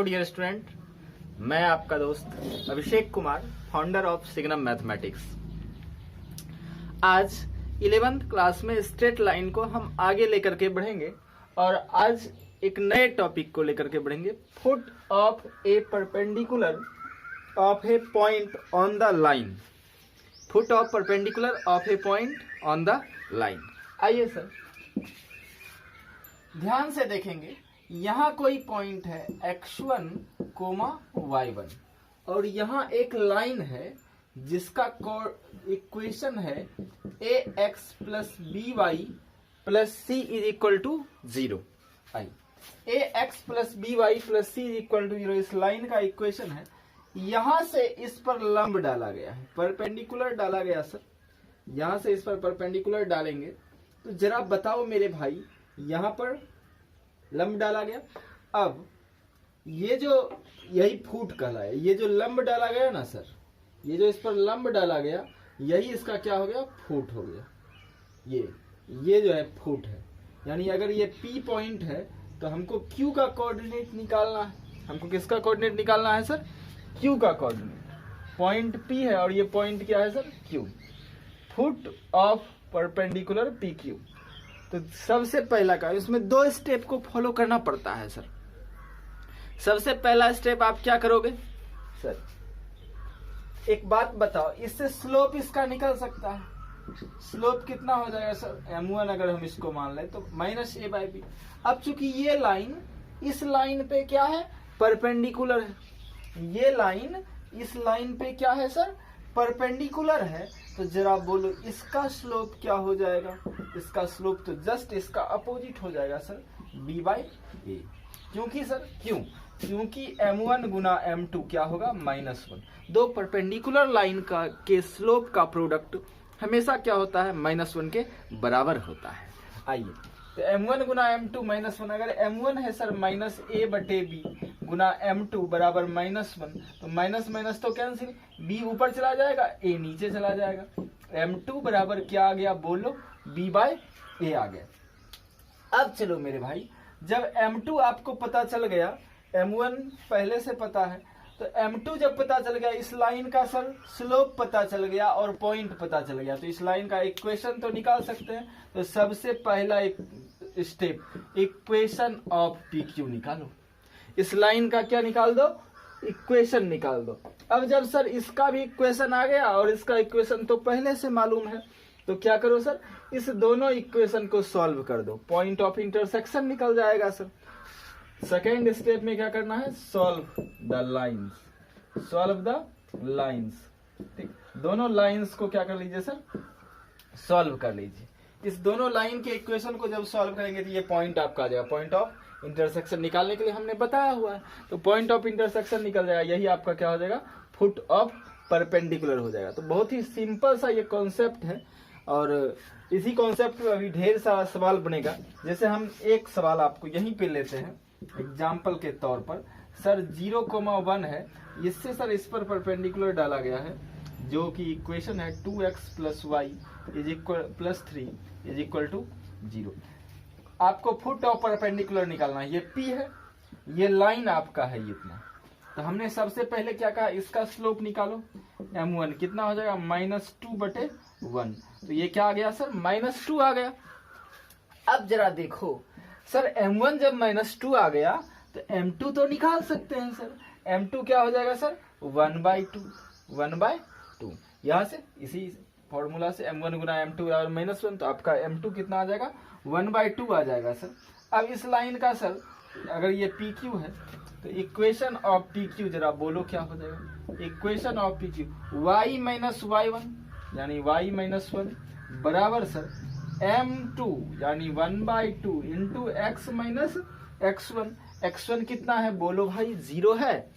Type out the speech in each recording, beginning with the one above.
Dear student, मैं आपका दोस्त Abhishek Kumar, founder of Signum mathematics. आज 11th क्लास में स्ट्रेट लाइन को हम आगे लेकर के बढ़ेंगे और आज एक नए टॉपिक को लेकर के बढ़ेंगे, foot of A perpendicular of A point on the line. Foot of perpendicular of A point on the line. आइए सर ध्यान से देखेंगे, यहाँ कोई पॉइंट है x1, y1 और यहाँ एक लाइन है जिसका इक्वेशन है ax plus by plus c is equal to 0। ax plus by plus c is equal to 0 इस लाइन का इक्वेशन है। यहाँ से इस पर लंब डाला गया है, परपेंडिकुलर डाला गया सर। यहाँ से इस पर परपेंडिकुलर डालेंगे तो जरा बताओ मेरे भाई, यहाँ पर लंब डाला गया। अब ये जो यही फुट कहलाया, ये जो लंब डाला गया ना सर, ये जो इस पर लंब डाला गया यही इसका क्या हो गया, फुट हो गया। ये जो है फुट है, यानी अगर ये P पॉइंट है तो हमको Q का कोऑर्डिनेट निकालना है। हमको किसका कोऑर्डिनेट निकालना है सर, Q का कोऑर्डिनेट। पॉइंट P है और ये पॉइंट क्या है sir, Q। Foot of perpendicular PQ। तो सबसे पहला का इसमें दो स्टेप को फॉलो करना पड़ता है सर। सबसे पहला स्टेप आप क्या करोगे सर, एक बात बताओ, इससे स्लोप इसका निकल सकता है। स्लोप कितना हो जाएगा सर, m1 अगर हम इसको मान लें तो माइनस a बाई बी। अब चूंकि ये लाइन इस लाइन पे क्या है, परपेंडिकुलर है, ये लाइन इस लाइन पे क्या है सर, परपेंडिकुलर है। तो जरा बोलो इसका स्लोप क्या हो जाएगा, इसका स्लोप तो जस्ट इसका अपोजिट हो जाएगा सर, b बाई ए। क्योंकि सर क्योंकि m1 गुना m2 क्या होगा, -1। दो परपेंडिकुलर लाइन का के स्लोप का प्रोडक्ट हमेशा क्या होता है, -1 के बराबर होता है। आइए तो m1 गुना m2 -1, अगर m1 है सर -a बटे b गुना m2 बराबर -1, तो माइनस माइनस तो कैंसिल, b ऊपर चला जाएगा, a नीचे चला जाएगा। m2 बराबर क्या आ गया, बोलो b बाय a आ गया। अब चलो मेरे भाई, जब m2 आपको पता चल गया, m1 पहले से पता है, तो m2 जब पता चल गया, इस लाइन का सर स्लोप पता चल गया और पॉइंट पता चल गया, तो इस लाइन का इक्वेशन तो निकाल सकते हैं। तो सबसे पहला एक स्टेप, इक्वेशन ऑफ PQ निकालो। इस लाइन का क्या निकाल दो, इक्वेशन निकाल दो। अब जब सर इसका भी इक्वेशन आ गया और इसका इक्वेशन तो पहले से मालूम है, तो क्या करो सर, इस दोनों इक्वेशन को सॉल्व कर दो, पॉइंट ऑफ इंटरसेक्शन निकल जाएगा सर। सेकेंड स्टेप में क्या करना है, solve the lines, solve the lines. ठीक, दोनों लाइंस को क्या कर लीजिए सर, सॉल्व कर लीजिए। इस दोनों लाइन के इक्वेशन को जब सॉल्व करेंगे तो ये पॉइंट आपका आ जाएगा। पॉइंट ऑफ इंटरसेक्शन निकालने के लिए हमने बताया हुआ है, तो पॉइंट ऑफ इंटरसेक्शन निकल जाएगा, यही आपका क्या हो जाएगा, फुट ऑफ परपेंडिकुलर हो जाएगा। तो बहुत ही सिंपल सा ये कॉन्सेप्ट है और इसी कॉन्सेप्ट में अभी ढेर सारा सवाल बनेगा। जैसे हम एक सवाल आपको यहीं पे लेते हैं एग्जाम्पल के तौर पर। सर 0,1 है, इससे सर इस पर परपेंडिकुलर डाला गया है, जो कि इक्वेशन है 2x plus y is equal plus 3 is equal to 0। आपको फुट ऑफ परपेंडिकुलर निकालना है, ये P है, ये लाइन आपका है इतना। तो हमने सबसे पहले क्या कहा, इसका स्लोप निकालो, m1 कितना हो जाएगा, -2 बटे 1। तो ये क्या आ गया सर, -2 आ गया। अब जरा देखो सर, m1 जब -2 आ गया तो m2 तो निकाल सकते हैं सर। m2 क्या हो जाएगा सर, 1/2। यहाँ से इसी फॉर्मूला से m1 गुना m2 बराबर -1, तो आपका m2 कितना आ जाएगा, 1/2 आ जाएगा सर। अब इस लाइन का सर अगर ये PQ है तो इक्वेशन ऑफ PQ जरा बोलो क्या हो जाएगा, equation of PQ y minus y1 यानी y माइनस 1 बराबर सर m2 यानी 1/2 into x minus x1। x1 कितना है बोलो भाई, 0 है।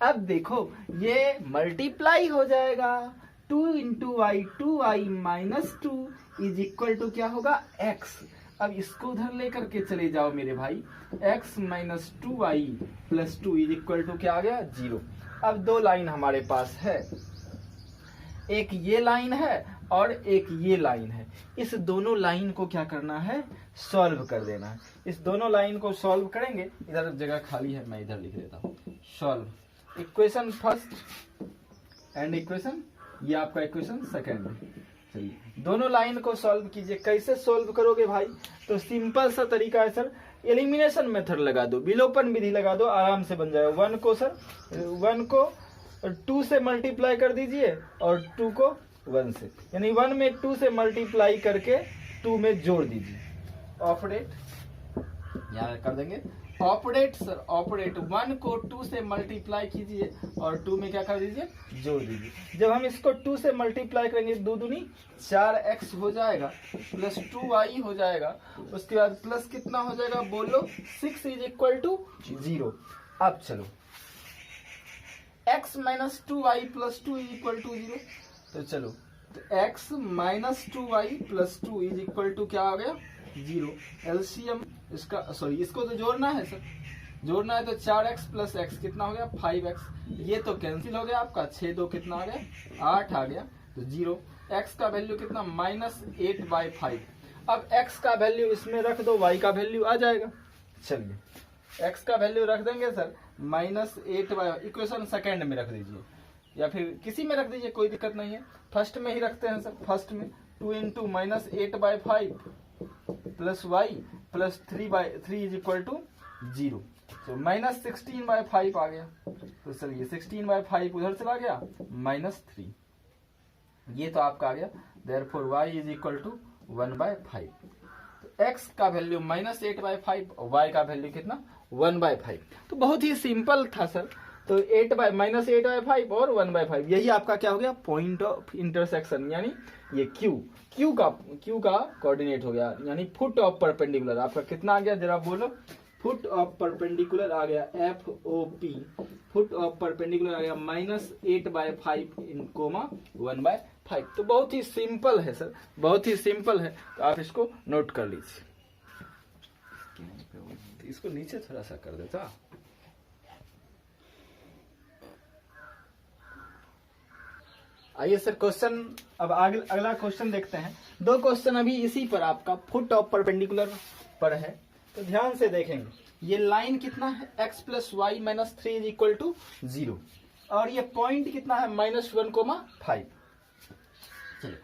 अब देखो ये मल्टीप्लाई हो जाएगा, 2 into y 2y minus 2 is equal to क्या होगा, x। अब इसको उधर लेकर के चले जाओ मेरे भाई, x minus 2y plus 2 is equal to क्या आ गया, 0। अब दो लाइन हमारे पास है, एक ये लाइन है और एक ये लाइन है। इस दोनों लाइन को क्या करना है, सॉल्व कर देना है। इस दोनों लाइन को सॉल्व करेंगे, इधर जगह खाली है मैं इधर लिख देता हूँ। Solve equation first and equation, ये आपका इक्वेशन सेकेंड। चलिए दोनों लाइन को सॉल्व कीजिए। कैसे सॉल्व करोगे भाई, तो सिंपल सा तरीका है सर, एलिमिनेशन मेथड लगा दो, विलोपन विधि लगा दो, आराम से बन जाएगा। 1 को सर 1 को 2 से मल्टीप्लाई कर दीजिए और 2 को 1 से, यानी 1 में 2 से मल्टीप्लाई करके 2 में जोड़ दीजिए। ऑपरेट यहाँ कर देंगे, ऑपरेट सर ऑपरेट 1 को 2 से मल्टीप्लाई कीजिए और 2 में क्या कर दीजिए, जोड़ दीजिए। जब हम इसको 2 से मल्टीप्लाई करेंगे 2 दूनी 4x हो जाएगा प्लस 2y हो जाएगा, उसके बाद प्लस कितना हो जाएगा बोलो, 6 इज इक्वल टू 0। अब चलो x minus 2y plus 2 is equal to 0, तो चलो तो x minus 2y plus 2 is equal to क्या आ गया, 0। एलसीएम इसका, सॉरी इसको तो जोड़ना है सर, जोड़ना है तो 4x प्लस x कितना हो गया 5x, ये तो कैंसिल हो गया आपका, 6 2 कितना आ गया 8 आ गया, तो 0। x का वैल्यू कितना -8/5। अब x का वैल्यू इसमें रख दो, y का वैल्यू आ जाएगा। चलिए x का वैल्यू रख देंगे सर -8/, इक्वेशन सेकेंड में रख दीजिए या फिर किसी में रख दीजिए, कोई दिक्कत नहीं है। फर्स्ट में ही रखते हैं सर, फर्स्ट में 2 into -8/5 plus y plus 3/3 is equal to 0, तो -16/5 आ गया। तो चलिए 16/5 उधर चला गया, -3, ये तो आपका आ गया। Therefore y is equal to 1/5। तो x का वैल्यू -8/5, y का वैल्यू कितना 1/5। तो बहुत ही सिंपल था सर, तो -8/5 और 1/5, यही आपका क्या हो गया, पॉइंट ऑफ इंटरसेक्शन, यानी ये Q का कोऑर्डिनेट हो गया, यानी फुट ऑफ परपेंडिकुलर। आपका कितना आ गया जरा बोलो, फुट ऑफ परपेंडिकुलर आ गया FOP, फुट ऑफ परपेंडिकुलर आ गया -8/5 इन कोमा 1/5। तो बहुत ही सिंपल है सर, बहुत ही सिंपल है, तो आप इसको नोट कर लीजिए। इसको नीचे थोड़ा सा कर देता। आइए सर क्वेश्चन, अब अगला क्वेश्चन देखते हैं। 2 क्वेश्चन अभी इसी पर आपका फुट ऑफ परपेंडिकुलर पर है, तो ध्यान से देखेंगे। ये लाइन कितना है, x plus y minus 3 is equal to 0, और ये पॉइंट कितना है -1,5। चलिए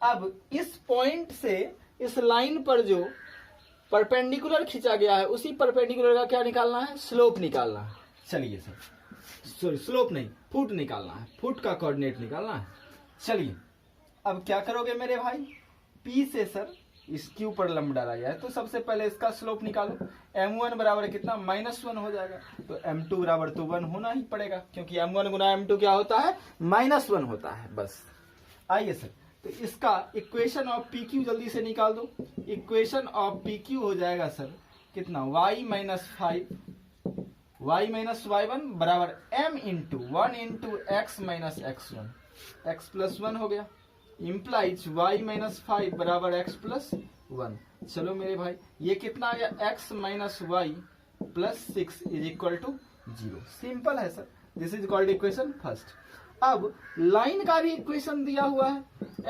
अब इस पॉइंट से इस लाइन पर जो परपेंडिकुलर खींचा गया है, उसी परपेंडिकुलर का क्या निकालना है, स्लोप निकालना है। चलिए सर, सॉरी स्लोप नहीं, फुट निकालना है, फुट का कोऑर्डिनेट निकालना है। चलिए अब क्या करोगे मेरे भाई, P से सर इस Q पर लंब डाला गया है, तो सबसे पहले इसका स्लोप निकालो। M1 बराबर कितना -1 हो जाएगा, तो M2 बराबर तो 1 होना ही पड़ेगा, क्योंकि M1 गुना M2 क्या होता है, -1 होता है बस। आइए सर, तो इसका इक्वेशन ऑफ PQ जल्दी से निकाल दो। इक्वेशन ऑफ PQ हो जाएगा सर कितना, y माइनस y1 बराबर m into 1 into x minus x1, x plus 1 हो गया, इम्प्लाइज y माइनस 5 बराबर x प्लस 1। चलो मेरे भाई ये कितना आ गया, x minus y plus 6 is equal to 0। Simple है sir, this is called equation first. अब लाइन का भी इक्वेशन दिया हुआ है,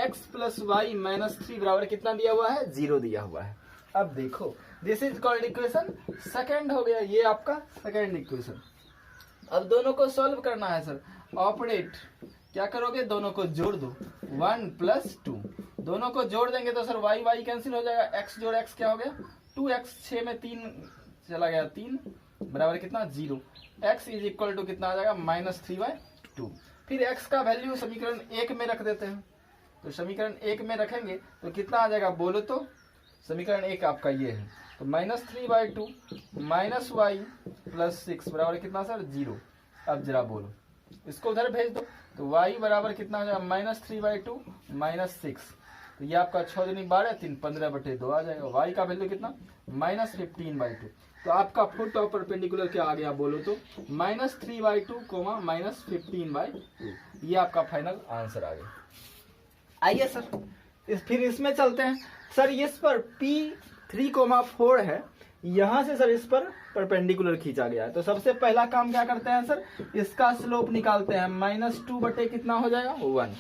x प्लस वाई माइनस 3 बराबर कितना दिया हुआ है, 0 दिया हुआ है। अब देखो this is called equation second हो गया, ये आपका सेकंड इक्वेशन। अब दोनों को सॉल्व करना है सर, ऑपरेट क्या करोगे, दोनों को जोड़ दो, 1 प्लस 2, दोनों को जोड़ देंगे तो सर y y कैंसिल हो जाएगा, x जोड़ x क्या हो गया 2x, 6 में 3 चला गया 3 बराबर कितना 0, x इज इक्वल टू कितना आ जाएगा -3/2। फिर x का वैल्यू समीकरण 1 में रख देते हैं, तो समीकरण 1 में रखेंगे तो कितना आ जाएगा बोलो, तो समीकरण 1 आपका ये है, तो -3/2 माइनस वाई प्लस 6 बराबर कितना सर 0। अब जरा बोलो इसको उधर भेज दो, तो y बराबर कितना हो जाएगा -3/2 माइनस 6, तो ये आपका 6 दूनी 12 3 15/2 आ जाएगा। y का वैल्यू कितना -15/2। तो आपका फुट ऑफ परपेंडिकुलर क्या आ गया बोलो, तो -3/2 -15/2, ये आपका फाइनल आंसर आ गया। आइए सर फिर इसमें चलते हैं सर, इस पर P3,4 है, यहां से सर इस पर परपेंडिकुलर खींचा गया है, तो सबसे पहला काम क्या करते हैं सर, इसका स्लोप निकालते हैं, -2 बटे कितना हो जाएगा 1।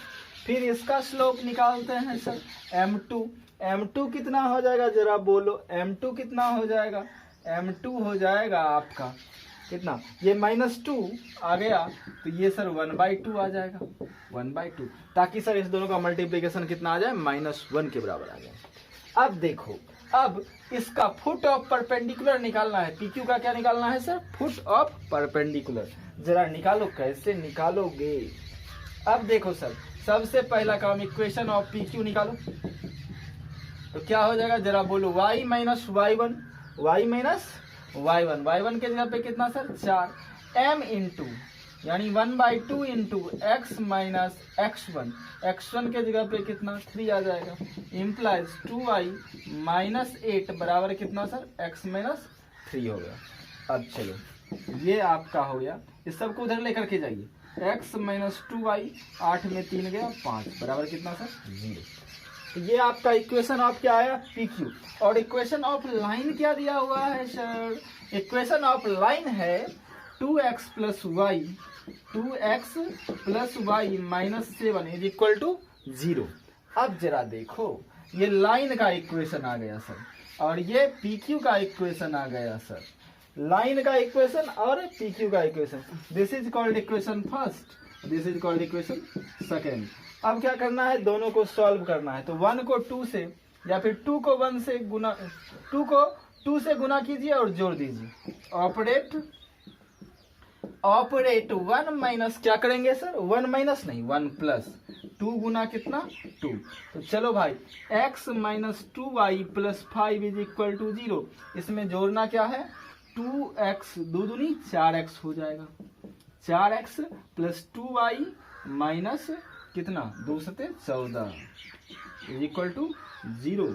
फिर इसका स्लोप निकालते हैं सर M2 कितना हो जाएगा जरा बोलो, M2 कितना हो जाएगा, M2 हो जाएगा आपका कितना, ये -2 आ गया तो ये सर 1/2 आ जाएगा, 1/2, ताकि सर इस दोनों का मल्टीप्लीकेशन कितना आ जाए, -1 के बराबर आ जाए। अब देखो, अब इसका फुट ऑफ परपेंडिकुलर निकालना है। पीक्यू का क्या निकालना है सर, फुट ऑफ परपेंडिकुलर। जरा निकालो, कैसे निकालोगे। अब देखो सर, सबसे पहला काम इक्वेशन ऑफ पीक्यू निकालो, तो क्या हो जाएगा जरा बोलो, y माइनस y1, y1 के जगह पे कितना सर 4, m इंटू यानी 1/2 इंटू x माइनस x1 के जगह पे कितना 3 आ जाएगा, इम्प्लाइज 2y माइनस 8 बराबर कितना सर x माइनस 3 हो गया। अब चलो ये आपका हो गया, इस सबको उधर लेकर के जाइए, x माइनस 2y 8 में 3 गया 5 बराबर कितना सर 0। ये आपका इक्वेशन ऑफ क्या आया, PQ। और इक्वेशन ऑफ लाइन क्या दिया हुआ है सर, इक्वेशन ऑफ लाइन है 2x plus y minus 7 is equal to 0। अब जरा देखो, ये लाइन का इक्वेशन आ गया सर, और ये PQ का इक्वेशन आ गया सर, लाइन का इक्वेशन और PQ का equation. This is called equation first, this is called equation second. अब क्या करना है, दोनों को सॉल्व करना है। तो 1 को 2 से या फिर 2 को 1 से गुना, 2 को 2 से गुना कीजिए और जोड़ दीजिए। ऑपरेट 1 माइनस क्या करेंगे सर, 1 माइनस नहीं 1 प्लस 2 गुना कितना 2। तो चलो भाई x minus 2y plus 5 is equal to 0। इसमें जोड़ना क्या है, 2x 2 दूनी 4x हो जाएगा, 4x प्लस 2y माइनस कितना 2 सते 14 इज इक्वल टू 0।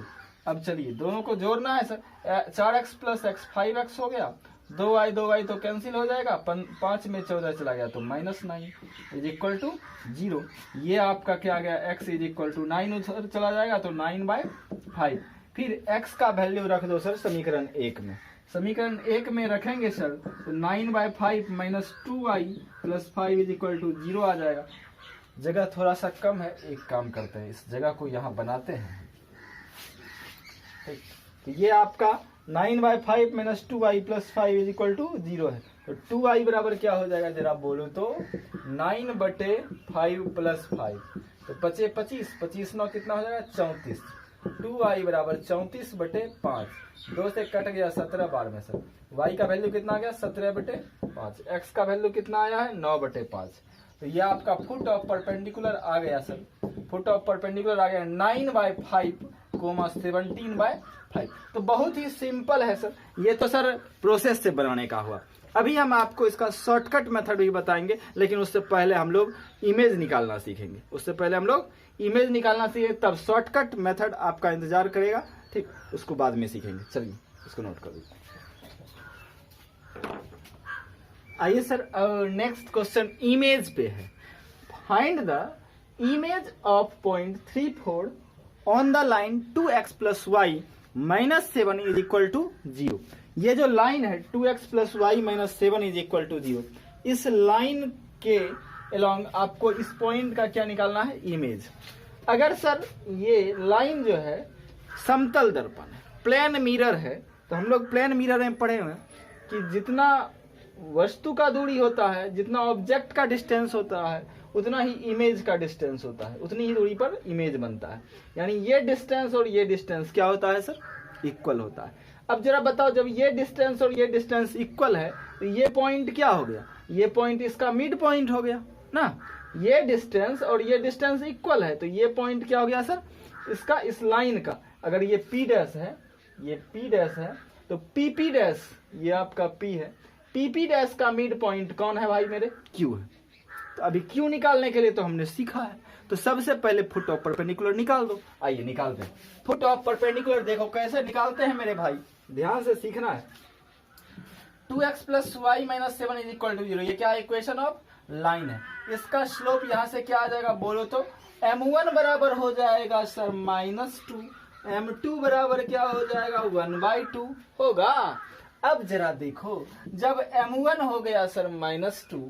अब चलिए दोनों को जोड़ना है sir, 4x plus x 5x हो गया, 2y तो कैंसिल हो जाएगा, 5 में 14 चला गया तो -9 इज इक्वल टू 0। ये आपका क्या आ गया, x इज इक्वल टू 9 उधर चला जाएगा तो 9/5। फिर x का वैल्यू रख दो सर समीकरण 1 में, समीकरण 1 में रखेंगे सर तो 9/5 minus 2y plus 5 is equal to 0 आ जाएगा। जगह थोड़ा सा कम है, एक काम करते हैं इस जगह को यहाँ बनाते हैं, ठीक। तो ये आपका 9/5 minus 2y plus 5 is equal to 0 है। तो 2y बराबर क्या हो जाएगा जरा बोलो तो 9/5 प्लस 5, तो 25 25 9 कितना हो जाएगा 34। 2y बराबर 34/5, 2 से कट गया 17 बार में सर, y का वैल्यू कितना आ गया 17/5, x का वैल्यू कितना आया है 9/5। तो ये आपका फुट ऑफ परपेंडिकुलर आ गया सर, फुट ऑफ परपेंडिकुलर आ गया 9/5 17/5। तो बहुत ही सिंपल है सर, ये तो सर प्रोसेस से बनाने का हुआ। अभी हम आपको इसका शॉर्टकट मेथड भी बताएंगे, लेकिन उससे पहले हम लोग इमेज निकालना सीखेंगे, उससे पहले हम लोग इमेज निकालना सीखेंगे, तब शॉर्टकट मेथड आपका इंतजार करेगा, ठीक, उसको बाद में सीखेंगे। चलिए इसको नोट कर लीजिए। आइए सर नेक्स्ट क्वेश्चन इमेज पे है, find the image of point 34 on the line 2x plus y minus 7 is equal to 0। ये जो लाइन है 2x plus y minus 7 is equal to 0, इस लाइन के अलोंग आपको इस पॉइंट का क्या निकालना है, इमेज। अगर सर ये लाइन जो है समतल दर्पण है, प्लेन मिरर है, तो हम लोग प्लेन मिरर में पढ़े हुए कि जितना वस्तु का दूरी होता है, जितना ऑब्जेक्ट का डिस्टेंस होता है, उतना ही इमेज का डिस्टेंस होता है, उतनी ही दूरी पर इमेज बनता है। यानी ये डिस्टेंस और ये डिस्टेंस क्या होता है सर, इक्वल होता है। अब जरा बताओ, जब ये डिस्टेंस और ये डिस्टेंस इक्वल है तो ये पॉइंट क्या हो गया, ये पॉइंट इसका मिड पॉइंट हो गया ना। ये डिस्टेंस और ये डिस्टेंस इक्वल है तो ये पॉइंट क्या हो गया सर, इसका, इस लाइन का। अगर ये P डैश है, ये P डैश है, तो PP डैश ये आपका P है, PP डैश का मिड पॉइंट कौन है भाई मेरे, Q है। तो अभी Q निकालने के लिए तो हमने सीखा है, तो सबसे पहले फुट ऑफ परपेंडिकुलर निकाल दो। आइए निकालते हैं फुट ऑफ परपेंडिकुलर। देखो कैसे निकालते हैं मेरे भाई, ध्यान से सीखना है। 2x plus y minus 7 is equal to 0, ये क्या इक्वेशन ऑफ लाइन है। इसका स्लोप यहाँ से क्या आ जाएगा बोलो तो, m1 बराबर हो जाएगा सर -2, m2 बराबर क्या हो जाएगा 1/2 होगा। अब जरा देखो, जब m1 हो गया सर -2,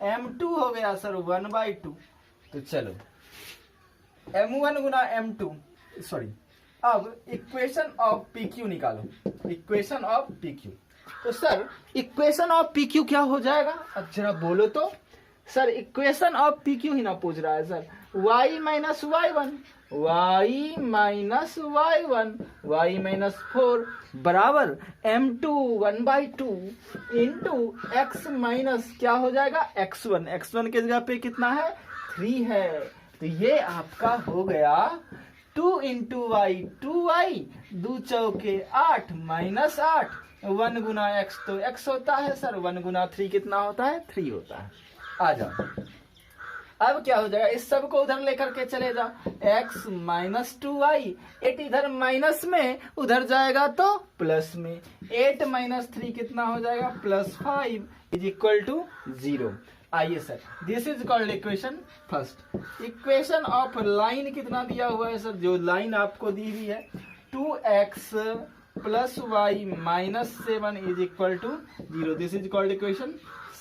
m2 हो गया सर 1/2, तो चलो m1 गुना m2 सॉरी, अब इक्वेशन ऑफ PQ निकालो, इक्वेशन ऑफ PQ। तो sir equation of P Q क्या हो जाएगा, अब जरा बोलो तो। Sir equation of P Q ही ना पूछ रहा है sir, y minus y one, y minus y one, y minus 4 बराबर m2 1/2 इंटू एक्स माइनस क्या हो जाएगा x1, x1 के जगह पे कितना है 3 है। तो ये आपका हो गया 2 इंटू वाई, 2y 2 चौके 8 माइनस 8, 1 गुना x तो x होता है सर, 1 गुना 3 कितना होता है 3 होता है। आ जाओ, अब क्या हो जाएगा, इस सब को उधर लेकर के चले जाओ, x माइनस 2y, 8 इधर माइनस में उधर जाएगा तो प्लस में, 8 माइनस 3 कितना हो जाएगा +5 इज इक्वल टू 0। आइए सर, this is called equation first. Equation of line कितना दिया हुआ है सर, जो लाइन आपको दी हुई है 2x plus y minus 7 is equal to 0, this is called equation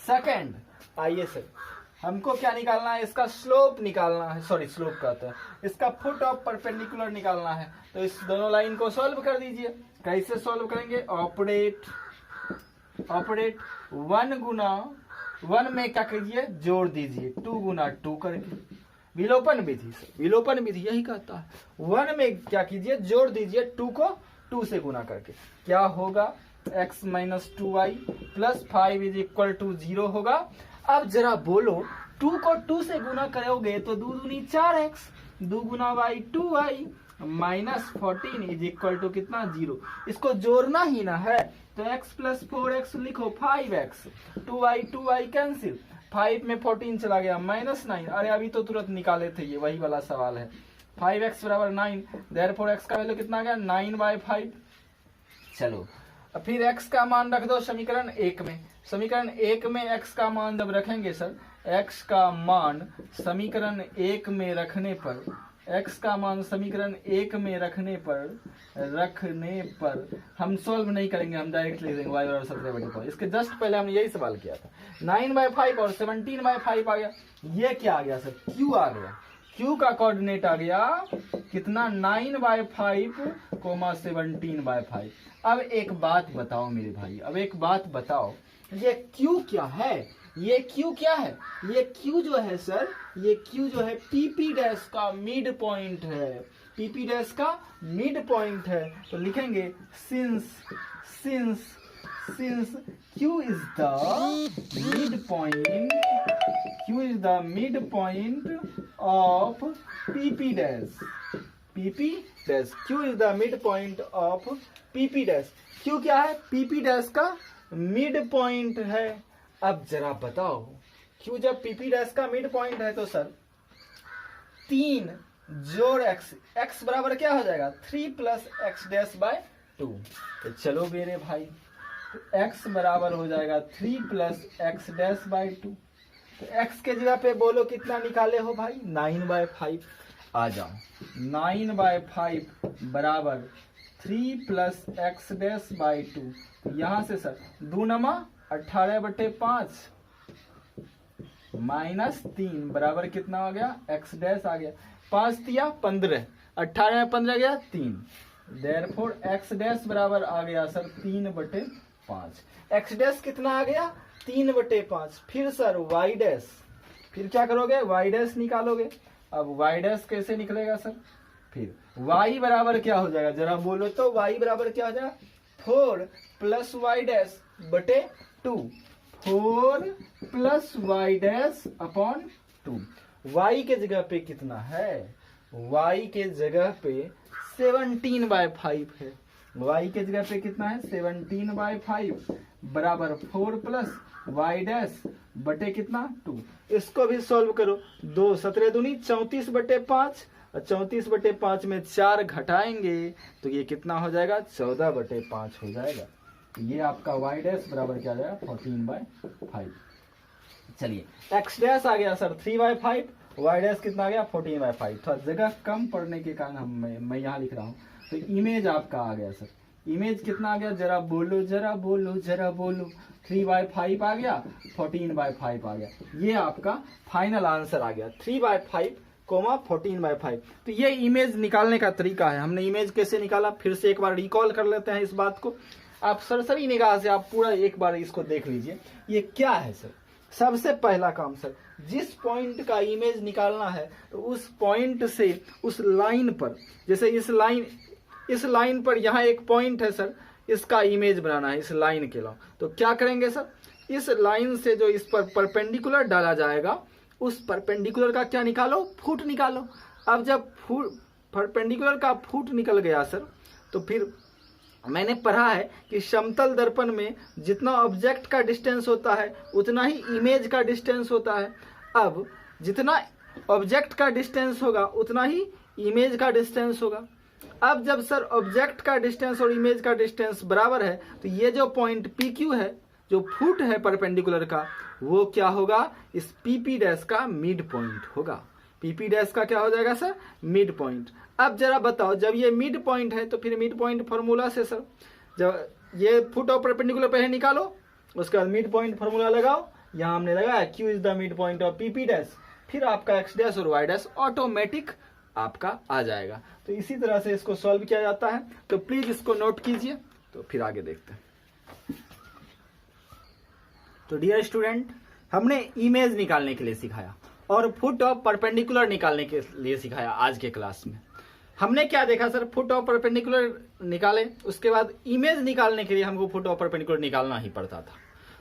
second. आइए सर, हमको क्या निकालना है, इसका स्लोप निकालना है, सॉरी स्लोप कहता है, इसका फुट ऑफ परपेंडिकुलर निकालना है। तो इस दोनों लाइन को सॉल्व कर दीजिए। कैसे सॉल्व करेंगे, ऑपरेट 1 गुना 1 में क्या कीजिए जोड़ दीजिए 2 गुना 2 करके, विलोपन विधि से, विलोपन विधि यही कहता है। 1 में क्या कीजिए जोड़ दीजिए 2 को 2 से गुना करके, क्या होगा x minus 2y plus 5 is equal to 0 होगा। अब जरा बोलो 2 को 2 से गुना करोगे तो 2 दूनी 4x, 2 गुना y 2y minus 14 is equal to कितना 0। इसको जोड़ना ही ना है तो x प्लस 4x लिखो 5x, 2y कैंसिल, 5 में 14 चला गया -9। अरे अभी तो तुरंत निकाले थे, ये वही वाला सवाल है। 5x बराबर 9, देयरफॉर x का वैल्यू कितना आ गया 9/5। चलो अब फिर x का मान रख दो समीकरण 1 में। समीकरण 1 में x का मान जब रखेंगे सर, x का मान समीकरण 1 में रखने पर, x का मान समीकरण 1 में रखने पर हम सॉल्व नहीं करेंगे, हम डायरेक्ट लिख देंगे y बराबर 17/5। इसके जस्ट पहले हमने यही सवाल किया था, 9/5 और 17/5 आ गया। ये क्या आ गया सर, q आ गया, q का कोऑर्डिनेट आ गया कितना 9/5, 17/5। अब एक बात बताओ मेरे भाई, अब एक बात बताओ, ये q क्या है, ये q क्या है, ये q जो है सर, ये q जो है pp डैश का मिड पॉइंट है, pp डैश का मिड पॉइंट है। तो लिखेंगे since q is the midpoint of pp dash, q is the midpoint of pp dash। q क्या है, pp डैश का मिड पॉइंट है। अब जरा बताओ q जब pp डैश का मिड पॉइंट है तो सर 3 जोड़ x बराबर क्या हो जाएगा 3 प्लस x डैश बाय 2। तो चलो मेरे भाई, x बराबर हो जाएगा 3 प्लस x डैश बाय 2। तो x के जगह पे बोलो कितना निकाले हो भाई 9/5। आ जाओ, 9/5 बराबर 3 प्लस x डैश बाय 2। तो यहां से सर 2 नमा 18/5 माइनस 3 बराबर कितना आ गया x डैश आ गया, 5 तिया 15, 18 में 15 गया 3, देयरफॉर x डैश बराबर आ गया सर 3/5। x डैश कितना आ गया 3/5। फिर सर y डैश, फिर क्या करोगे y डैश निकालोगे। अब y डैश कैसे निकलेगा सर, फिर y बराबर क्या हो जाएगा जरा बोलो तो, y बराबर क्या हो जाएगा 4 प्लस y डैश बटे 2, 4 plus y dash upon 2। y के जगह पे कितना है, y के जगह पे 17/5 है, y के जगह पे कितना है 17/5 बराबर 4 प्लस y डैश बटे कितना 2। इसको भी सॉल्व करो, 2 17 दूनी 34/5, और 34/5 में 4 घटाएंगे तो ये कितना हो जाएगा 14/5 हो जाएगा। ये आपका y डैश बराबर क्या आ जाएगा 14/5। चलिए x डैश आ गया सर 3/5, y डैश कितना आ गया 14/5। थोड़ा जगह कम पड़ने के कारण मैं यहाँ लिख रहा हूँ। तो इमेज आपका आ गया सर, इमेज कितना आ गया जरा बोलो 3/5 आ गया, 14/5 आ गया। ये आपका फाइनल आंसर आ गया 3/5, 14/5। तो ये इमेज निकालने का तरीका है। हमने इमेज कैसे निकाला फिर से एक बार रिकॉल कर लेते हैं इस बात को। आप सरसरी निगाह से आप पूरा एक बार इसको देख लीजिए। ये क्या है सर? सबसे पहला काम सर, जिस पॉइंट का इमेज निकालना है तो उस पॉइंट से उस लाइन पर, जैसे इस लाइन पर यहाँ एक पॉइंट है सर, इसका इमेज बनाना है इस लाइन के लिए। तो क्या करेंगे सर, इस लाइन से जो इस पर परपेंडिकुलर डाला जाएगा उस परपेंडिकुलर का क्या निकालो, फुट निकालो। अब जब परपेंडिकुलर का फुट निकल गया सर, तो फिर मैंने पढ़ा है कि समतल दर्पण में जितना ऑब्जेक्ट का डिस्टेंस होता है उतना ही इमेज का डिस्टेंस होता है। अब जितना ऑब्जेक्ट का डिस्टेंस होगा उतना ही इमेज का डिस्टेंस होगा। अब जब सर ऑब्जेक्ट का डिस्टेंस और इमेज का डिस्टेंस बराबर है तो ये जो पॉइंट पी क्यू है, जो फुट है परपेंडिकुलर का, वो क्या होगा, इस पीपी डैश का मिड पॉइंट होगा। पीपी डैश का क्या हो जाएगा सर, मिड पॉइंट। अब जरा बताओ, जब ये मिड पॉइंट है तो फिर मिड पॉइंट फॉर्मूला से सर, जब ये फुट और परपेंडिकुलर पहले निकालो, उसके बाद मिड पॉइंट फॉर्मूला लगाओ। यहाँ हमने लगाया Q is the mid point of PP dash, फिर आपका एक्स डैश और वाई डैश ऑटोमेटिक आपका आ जाएगा। तो इसी तरह से इसको सॉल्व किया जाता है। तो प्लीज इसको नोट कीजिए, तो फिर आगे देखते हैं। तो डियर स्टूडेंट, हमने इमेज निकालने के लिए सिखाया और फुट ऑफ परपेंडिकुलर निकालने के लिए सिखाया। आज के क्लास में हमने क्या देखा सर, फुट ऑफ परपेंडिकुलर निकाले, उसके बाद इमेज निकालने के लिए हमको फुट ऑफ परपेंडिकुलर निकालना ही पड़ता था।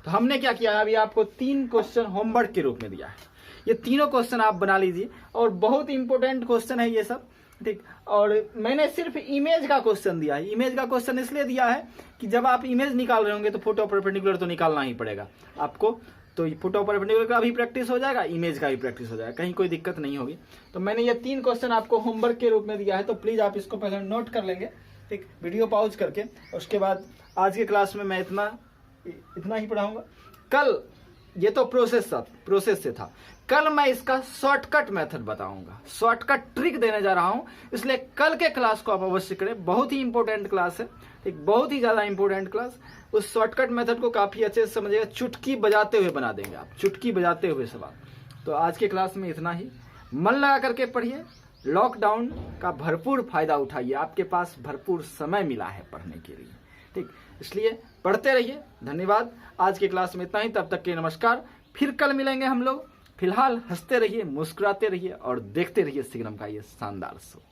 तो हमने क्या किया, अभी आपको 3 क्वेश्चन होमवर्क के रूप में दिया है। ये तीनों क्वेश्चन आप बना लीजिए और बहुत इंपॉर्टेंट क्वेश्चन है ये सब, ठीक। और मैंने सिर्फ इमेज का क्वेश्चन दिया है। इमेज का क्वेश्चन इसलिए दिया है कि जब आप इमेज निकाल रहे होंगे तो फुट ऑफ परपेंडिकुलर तो निकालना ही पड़ेगा आपको। तो फुट ऑफ परपेंडिकुलर का भी प्रैक्टिस हो जाएगा, इमेज का भी प्रैक्टिस हो जाएगा, कहीं कोई दिक्कत नहीं होगी। तो मैंने ये 3 क्वेश्चन आपको होमवर्क के रूप में दिया है, तो प्लीज आप इसको पहले नोट कर लेंगे, ठीक, वीडियो पॉज करके। उसके बाद आज के क्लास में मैं इतना ही पढ़ाऊंगा। कल ये तो प्रोसेस से था, कल मैं इसका शॉर्टकट मेथड बताऊंगा, शॉर्टकट ट्रिक देने जा रहा हूं। इसलिए कल के क्लास को आप अवश्य करें, बहुत ही इंपॉर्टेंट क्लास है, एक बहुत ही ज्यादा इंपॉर्टेंट क्लास। उस शॉर्टकट मेथड को काफी अच्छे से समझिएगा, चुटकी बजाते हुए बना देंगे आप, चुटकी बजाते हुए सवाल। तो आज के क्लास में इतना ही, मन लगा करके पढ़िए, लॉकडाउन का भरपूर फायदा उठाइए, आपके पास भरपूर समय मिला है पढ़ने के लिए, ठीक। इसलिए पढ़ते रहिए। धन्यवाद। आज के क्लास में इतना ही, तब तक के नमस्कार। फिर कल मिलेंगे हम लोग। फिलहाल हंसते रहिए, मुस्कुराते रहिए और देखते रहिए सिग्नम का ये शानदार शो।